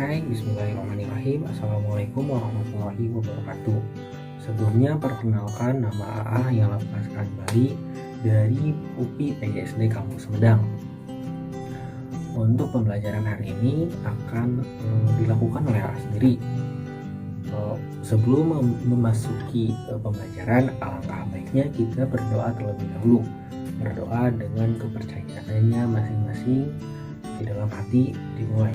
Oke, bismillahirrahmanirrahim. Assalamualaikum warahmatullahi wabarakatuh. Sebelumnya perkenalkan, nama AA yang lepaskan Bali dari UPI PGSD Kampung Sumedang. Untuk pembelajaran hari ini akan dilakukan oleh AA sendiri. Sebelum memasuki pembelajaran, alangkah baiknya kita berdoa terlebih dahulu. Berdoa dengan kepercayaannya masing-masing di dalam hati dimulai.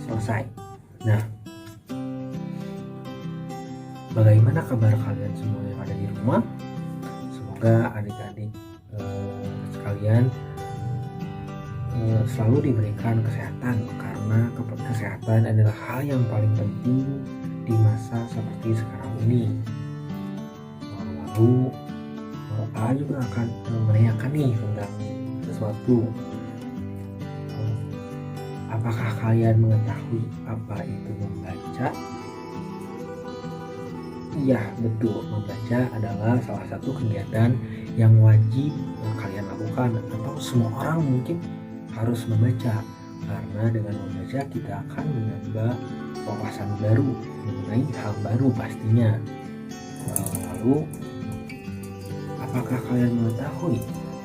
Selesai. Nah, bagaimana kabar kalian semua yang ada di rumah? Semoga adik-adik sekalian selalu diberikan kesehatan, karena kesehatan adalah hal yang paling penting di masa seperti sekarang ini. Lalu A juga akan menanyakan nih tentang sesuatu. Apakah kalian mengetahui apa itu membaca? Iya, betul. Membaca adalah salah satu kegiatan yang wajib kalian lakukan, atau semua orang mungkin harus membaca, karena dengan membaca kita akan menambah wawasan baru mengenai hal baru pastinya. Lalu, apakah kalian mengetahui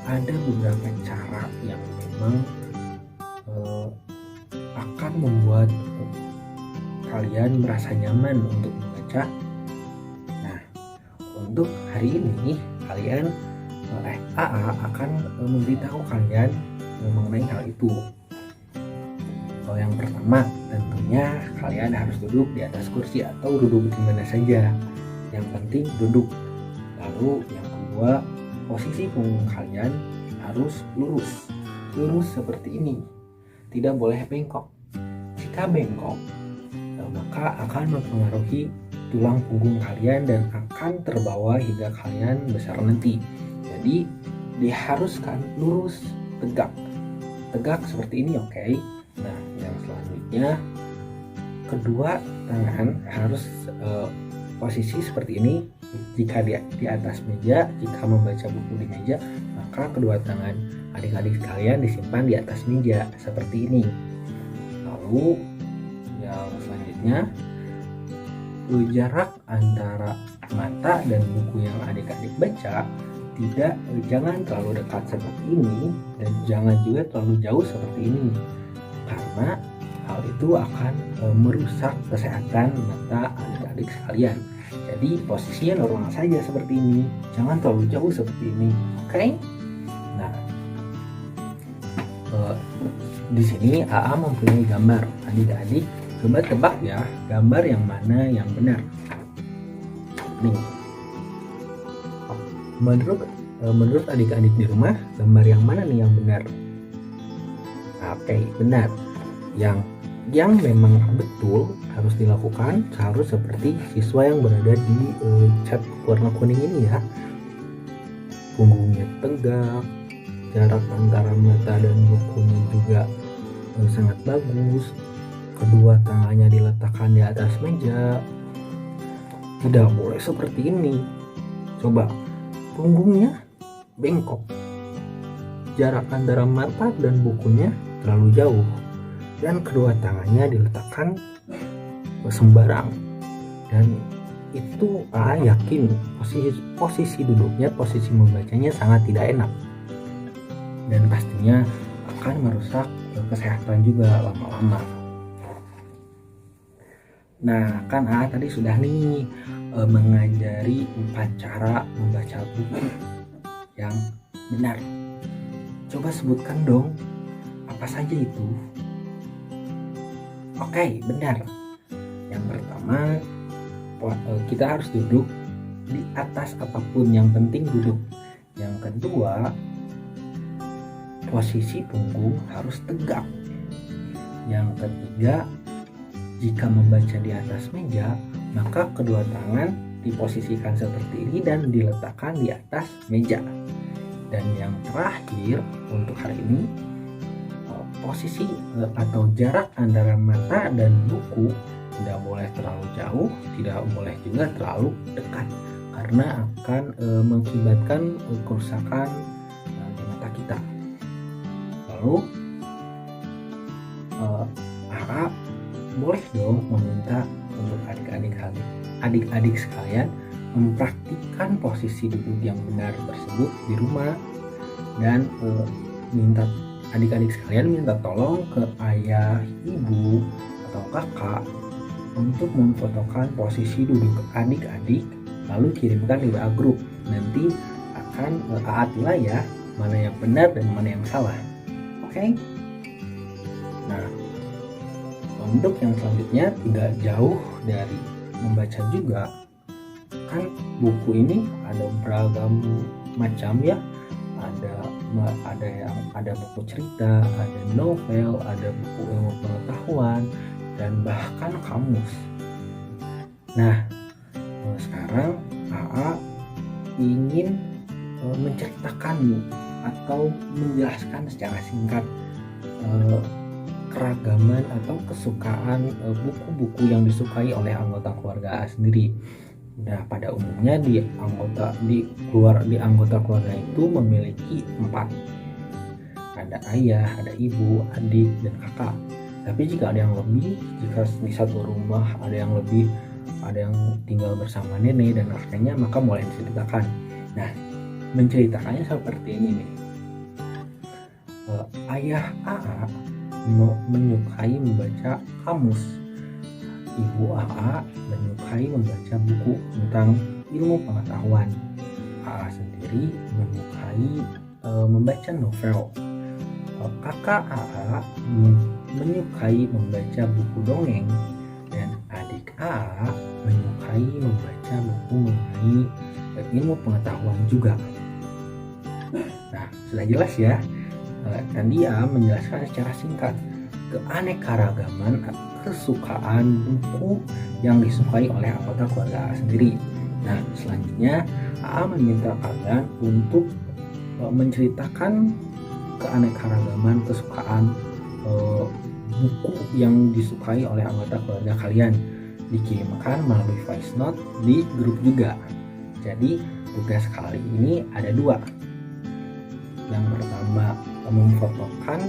ada beberapa cara yang memang akan membuat kalian merasa nyaman untuk membaca? Nah, untuk hari ini kalian AA akan memberitahu kalian mengenai hal itu. Yang pertama, tentunya kalian harus duduk di atas kursi atau duduk di mana saja. Yang penting duduk. Lalu yang kedua, posisi punggung kalian harus lurus seperti ini. Tidak boleh bengkok. Jika bengkok, maka akan mempengaruhi tulang punggung kalian dan akan terbawa hingga kalian besar nanti. Jadi diharuskan lurus, tegak seperti ini, oke? Nah, yang selanjutnya, kedua tangan harus posisi seperti ini. Jika di atas meja, jika membaca buku di meja, maka kedua tangan adik-adik kalian disimpan di atas meja seperti ini. Lalu yang selanjutnya, jarak antara mata dan buku yang adik-adik baca jangan terlalu dekat seperti ini, dan jangan juga terlalu jauh seperti ini, karena hal itu akan merusak kesehatan mata adik-adik sekalian. Jadi posisinya normal saja seperti ini, jangan terlalu jauh seperti ini, oke? Nah, di sini AA mempunyai gambar. Adik-adik coba tebak ya, gambar yang mana yang benar. Nih, menurut adik-adik di rumah, gambar yang mana nih yang benar? Oke, benar. Yang memang betul harus dilakukan harus seperti siswa yang berada di cat warna kuning ini ya. Punggungnya tegak, jarak antara mata dan bukunya juga sangat bagus. Kedua tangannya diletakkan di atas meja. Tidak boleh seperti ini. Coba, punggungnya bengkok, jarak antara mata dan bukunya terlalu jauh, dan kedua tangannya diletakkan sembarang. Dan itu yakin posisi duduknya, posisi membacanya sangat tidak enak, dan pastinya akan merusak kesehatan juga lama-lama. Nah, kan tadi sudah nih mengajari 4 cara membaca buku yang benar. Coba sebutkan dong, apa saja itu? Oke, benar. Yang pertama, kita harus duduk di atas apapun, yang penting duduk. Yang kedua, posisi punggung harus tegak. Yang ketiga, jika membaca di atas meja, maka kedua tangan diposisikan seperti ini dan diletakkan di atas meja. Dan yang terakhir untuk hari ini, posisi atau jarak antara mata dan buku tidak boleh terlalu jauh, tidak boleh juga terlalu dekat, karena akan mengakibatkan kerusakan di mata kita. Lalu AA boleh dong meminta untuk adik-adik sekalian mempraktikkan posisi duduk yang benar tersebut di rumah, dan minta adik-adik sekalian minta tolong ke ayah, ibu, atau kakak untuk memfotokan posisi duduk adik-adik lalu kirimkan di WA grup. Nanti akan AA pilih ya mana yang benar dan mana yang salah. Oke? Nah, untuk yang selanjutnya tidak jauh dari membaca juga, kan buku ini ada beragam macam ya. Ada buku cerita, ada novel, ada buku ilmu pengetahuan, dan bahkan kamus. Nah, sekarang AA ingin menceritakan atau menjelaskan secara singkat keragaman atau kesukaan buku-buku yang disukai oleh anggota keluarga AA sendiri. Nah, pada umumnya di anggota keluarga itu memiliki 4. Ada ayah, ada ibu, adik, dan kakak. Tapi jika ada yang lebih, jika di satu rumah ada yang lebih, ada yang tinggal bersama nenek dan kakeknya, maka boleh diceritakan. Nah, menceritakannya seperti ini nih. Ayah AA menyukai membaca kamus. Ibu AA menyukai membaca buku tentang ilmu pengetahuan. AA sendiri menyukai membaca novel. Kakak AA menyukai membaca buku dongeng, dan adik AA menyukai membaca buku mengenai ilmu pengetahuan juga. Nah, sudah jelas ya. Dan dia menjelaskan secara singkat keanekaragaman kesukaan buku yang disukai oleh anggota keluarga sendiri. Nah, selanjutnya AA meminta kalian untuk menceritakan keanekaragaman kesukaan buku yang disukai oleh anggota keluarga kalian. Dikirimkan melalui voice note di grup juga. Jadi tugas kali ini ada 2. Yang pertama, memfotokan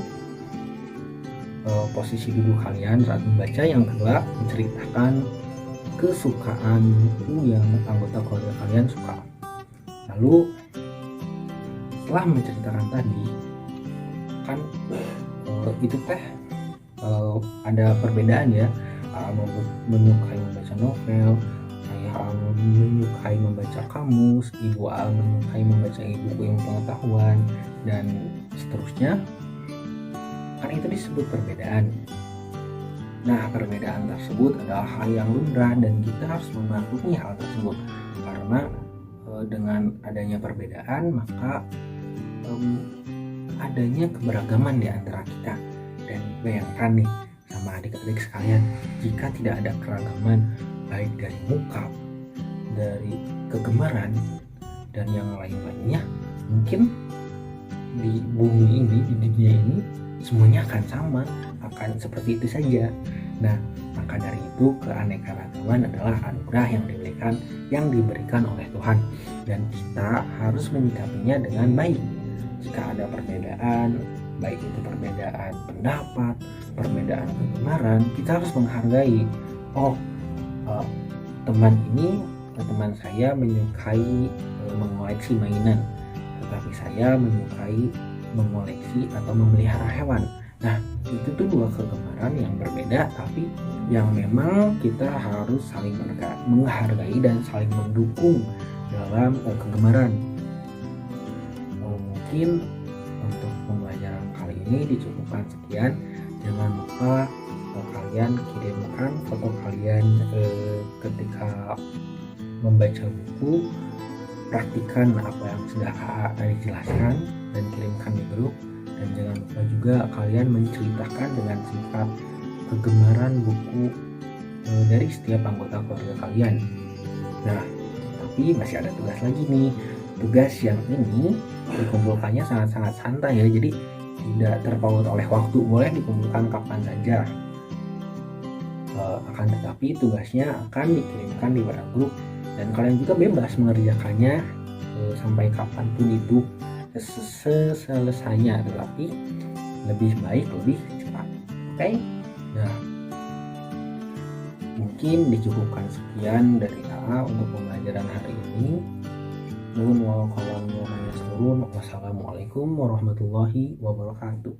posisi duduk kalian saat membaca. Yang kedua, menceritakan kesukaan buku yang anggota keluarga kalian suka. Lalu setelah menceritakan tadi, kan itu ada perbedaan ya. Menyukai membaca novel, ayah menyukai membaca kamus, ibu menyukai membaca buku ilmu pengetahuan, dan seterusnya. Kan itu disebut perbedaan. Nah, perbedaan tersebut adalah hal yang lumrah dan kita harus memaklumi hal tersebut, karena dengan adanya perbedaan maka adanya keberagaman di antara kita. Dan bayangkan nih sama adik-adik sekalian, jika tidak ada keragaman baik dari muka, dari kegemaran, dan yang lain-lainnya, mungkin di bumi ini, di dunia ini, semuanya akan sama, akan seperti itu saja. Nah, maka dari itu keanekaragaman adalah anugerah yang diberikan oleh Tuhan, dan kita harus menyikapinya dengan baik. Jika ada perbedaan, baik itu perbedaan pendapat, perbedaan kegemaran, kita harus menghargai. Teman saya menyukai mengoleksi mainan, tetapi saya menyukai mengoleksi atau memelihara hewan. Nah, itu tuh 2 kegemaran yang berbeda, tapi yang memang kita harus saling menghargai dan saling mendukung dalam kegemaran. Mungkin untuk pembelajaran kali ini dicukupkan sekian. Jangan lupa kalian kirimkan foto kalian ketika membaca buku, praktikan apa yang sudah AA tadi jelaskan dan kirimkan di grup. Dan jangan lupa juga kalian menceritakan dengan singkat kegemaran buku dari setiap anggota keluarga kalian. Nah, tapi masih ada tugas lagi nih. Tugas yang ini dikumpulkannya sangat-sangat santai ya, jadi tidak terpaut oleh waktu, boleh dikumpulkan kapan saja. Akan tetapi tugasnya akan dikirimkan di WA grup, dan kalian juga bebas mengerjakannya sampai kapanpun itu selesainya, tetapi lebih baik lebih cepat. Oke. Nah, mungkin dicukupkan sekian dari AA untuk pembelajaran hari ini. Wassalamualaikum warahmatullahi wabarakatuh.